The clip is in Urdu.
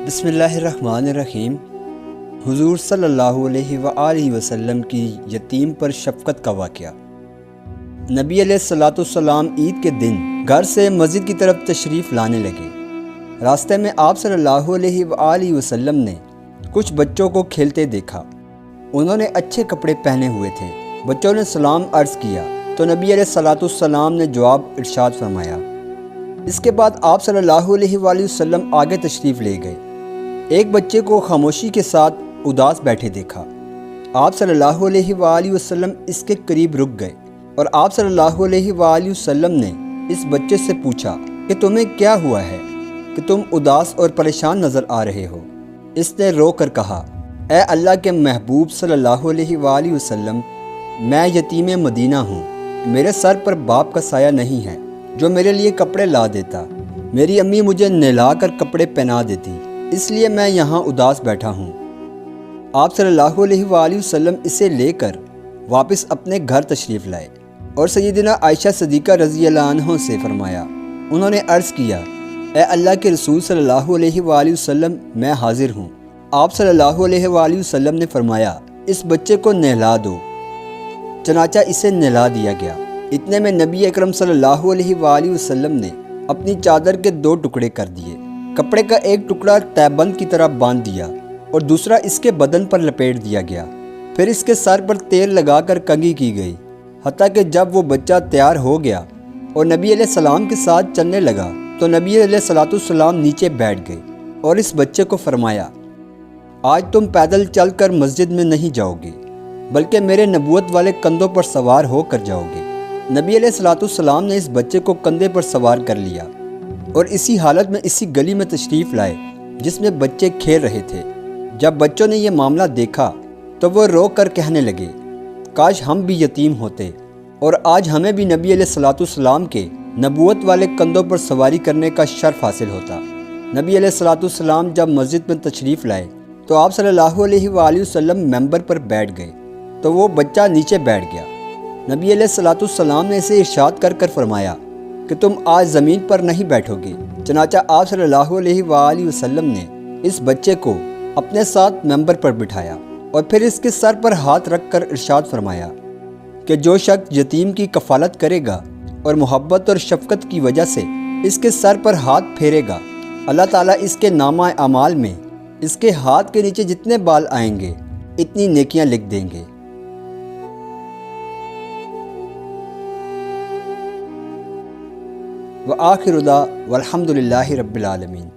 بسم اللہ الرحمن الرحیم۔ حضور صلی اللہ علیہ وآلہ وسلم کی یتیم پر شفقت کا واقعہ۔ نبی علیہ الصلوۃ والسلام عید کے دن گھر سے مسجد کی طرف تشریف لانے لگے۔ راستے میں آپ صلی اللہ علیہ وآلہ وسلم نے کچھ بچوں کو کھیلتے دیکھا۔ انہوں نے اچھے کپڑے پہنے ہوئے تھے۔ بچوں نے سلام عرض کیا تو نبی علیہ الصلوۃ والسلام نے جواب ارشاد فرمایا۔ اس کے بعد آپ صلی اللہ علیہ وآلہ وسلم آگے تشریف لے گئے۔ ایک بچے کو خاموشی کے ساتھ اداس بیٹھے دیکھا۔ آپ صلی اللہ علیہ وآلہ وسلم اس کے قریب رک گئے اور آپ صلی اللہ علیہ وآلہ وسلم نے اس بچے سے پوچھا کہ تمہیں کیا ہوا ہے کہ تم اداس اور پریشان نظر آ رہے ہو؟ اس نے رو کر کہا، اے اللہ کے محبوب صلی اللہ علیہ وآلہ وسلم، میں یتیم مدینہ ہوں۔ میرے سر پر باپ کا سایہ نہیں ہے جو میرے لیے کپڑے لا دیتا۔ میری امی مجھے نہلا کر کپڑے پہنا دیتی، اس لیے میں یہاں اداس بیٹھا ہوں۔ آپ صلی اللہ علیہ وآلہ وسلم اسے لے کر واپس اپنے گھر تشریف لائے اور سیدنا عائشہ صدیقہ رضی اللہ عنہ سے فرمایا۔ انہوں نے عرض کیا، اے اللہ کے رسول صلی اللہ علیہ وآلہ وسلم، میں حاضر ہوں۔ آپ صلی اللہ علیہ وآلہ وسلم نے فرمایا، اس بچے کو نہلا دو۔ چنانچہ اسے نہلا دیا گیا۔ اتنے میں نبی اکرم صلی اللہ علیہ وآلہ وسلم نے اپنی چادر کے 2 ٹکڑے کر دیے۔ کپڑے کا ایک ٹکڑا تہبند کی طرح باندھ دیا اور دوسرا اس کے بدن پر لپیٹ دیا گیا۔ پھر اس کے سر پر تیل لگا کر کنگھی کی گئی، حتیٰ کہ جب وہ بچہ تیار ہو گیا اور نبی علیہ السلام کے ساتھ چلنے لگا تو نبی علیہ الصلوۃ والسلام نیچے بیٹھ گئے اور اس بچے کو فرمایا، آج تم پیدل چل کر مسجد میں نہیں جاؤ گے بلکہ میرے نبوت والے کندھوں پر سوار ہو کر جاؤ گے۔ نبی علیہ الصلوۃ والسلام نے اس بچے کو کندھے پر سوار کر لیا اور اسی حالت میں اسی گلی میں تشریف لائے جس میں بچے کھیل رہے تھے۔ جب بچوں نے یہ معاملہ دیکھا تو وہ رو کر کہنے لگے، کاش ہم بھی یتیم ہوتے اور آج ہمیں بھی نبی علیہ الصلوۃ والسلام کے نبوت والے کندھوں پر سواری کرنے کا شرف حاصل ہوتا۔ نبی علیہ الصلوۃ والسلام جب مسجد میں تشریف لائے تو آپ صلی اللہ علیہ وآلہ وسلم ممبر پر بیٹھ گئے تو وہ بچہ نیچے بیٹھ گیا۔ نبی علیہ الصلوۃ والسلام نے اسے ارشاد کر فرمایا کہ تم آج زمین پر نہیں بیٹھو گے۔ چنانچہ آپ صلی اللہ علیہ وآلہ وسلم نے اس بچے کو اپنے ساتھ ممبر پر بٹھایا اور پھر اس کے سر پر ہاتھ رکھ کر ارشاد فرمایا کہ جو شخص یتیم کی کفالت کرے گا اور محبت اور شفقت کی وجہ سے اس کے سر پر ہاتھ پھیرے گا، اللہ تعالیٰ اس کے نامہ اعمال میں اس کے ہاتھ کے نیچے جتنے بال آئیں گے اتنی نیکیاں لکھ دیں گے۔ وآخر دعوانا والحمد للہ رب العالمین۔